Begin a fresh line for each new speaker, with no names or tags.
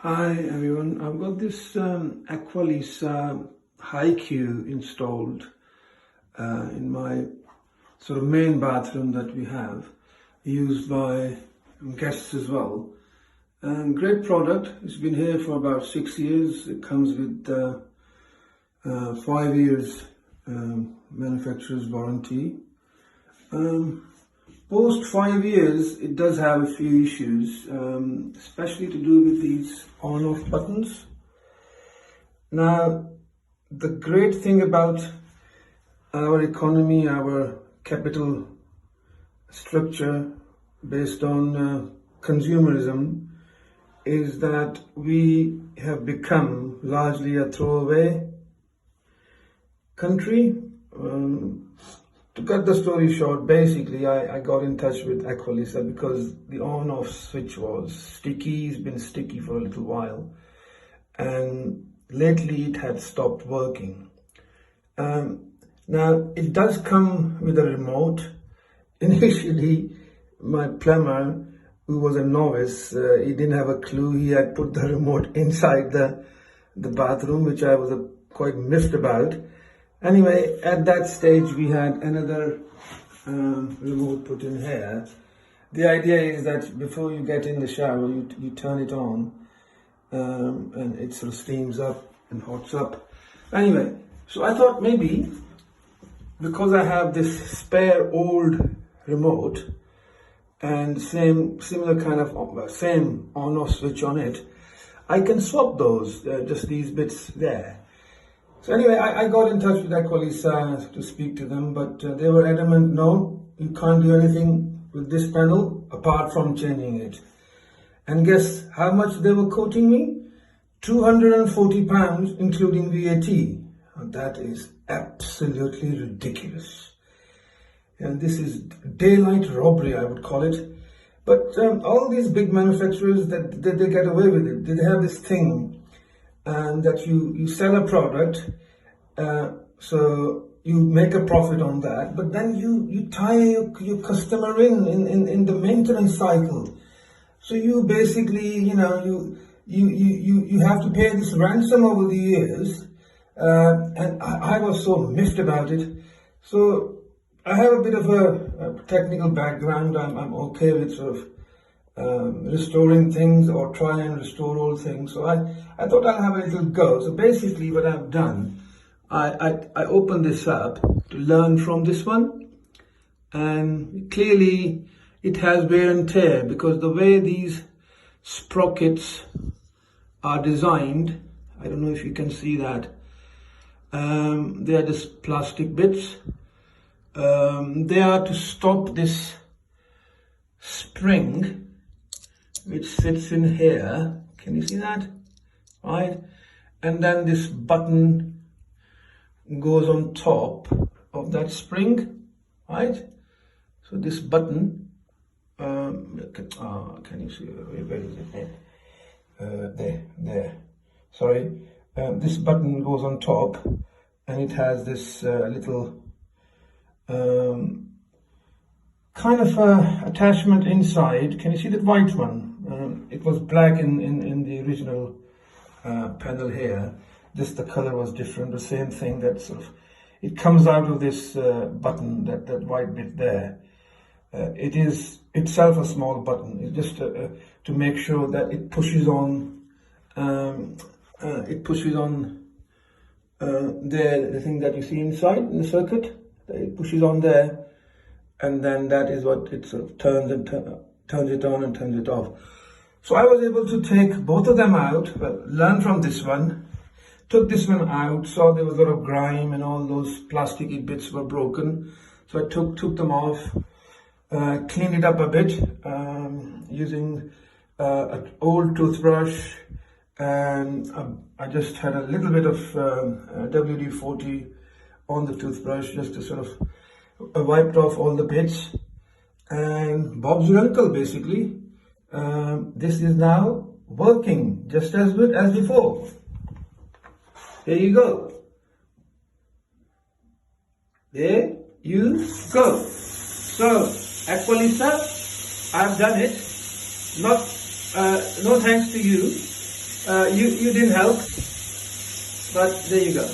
Hi everyone, I've got this Aqualisa Hiqu installed in my sort of main bathroom that we have, used by guests as well. Great product. It's been here for about 6 years. It comes with 5 years manufacturer's warranty. Post 5 years, it does have a few issues, especially to do with these on-off buttons. Now, the great thing about our economy, our capital structure based on consumerism, is that we have become largely a throwaway country. To cut the story short, basically I got in touch with Aqualisa because the on-off switch was sticky. It's been sticky for a little while, and lately it had stopped working. Now it does come with a remote. Initially, my plumber, who was a novice, he didn't have a clue. He had put the remote inside the bathroom, which I was quite miffed about. Anyway, at that stage, we had another remote put in here. The idea is that before you get in the shower, you turn it on, and it sort of steams up and hots up. Anyway, so I thought maybe because I have this spare old remote and similar kind of same on-off switch on it, I can swap those, just these bits there. So anyway, I got in touch with Aqualisa to speak to them, but they were adamant, no, you can't do anything with this panel apart from changing it. And guess how much they were quoting me? £240, including VAT. And that is absolutely ridiculous. And this is daylight robbery, I would call it. But all these big manufacturers, that they get away with it. They have this thing. That you sell a product, so you make a profit on that, but then you tie your customer in the maintenance cycle. So you basically, you have to pay this ransom over the years, and I was so miffed about it. So I have a bit of a technical background. I'm okay with sort of restoring things, or try and restore old things. So I thought I'll have a little go. So basically what I've done, I opened this up to learn from this one, and clearly it has wear and tear because the way these sprockets are designed, I don't know if you can see that, they are just plastic bits. They are to stop this spring which sits in here. Can you see that? Right? And then this button goes on top of that spring, right? So this button, can you see, where is it? There. Sorry. This button goes on top, and it has this little kind of attachment inside. Can you see that white one? It was black in the original panel here. Just the color was different. The same thing, that sort of, it comes out of this button, that white bit there. It is itself a small button. It's just to make sure that it pushes on. It pushes on there, the thing that you see inside in the circuit. It pushes on there, and then that is what it sort of turns it on and turns it off. So I was able to take both of them out, learn from this one, took this one out, saw there was a lot of grime and all those plasticky bits were broken. So I took them off, cleaned it up a bit using an old toothbrush, and I just had a little bit of WD-40 on the toothbrush just to sort of wiped off all the bits, and Bob's your uncle basically. This is now working just as good as before. There you go. There you go. So Aqualisa, I've done it. No thanks to you. You didn't help, but there you go.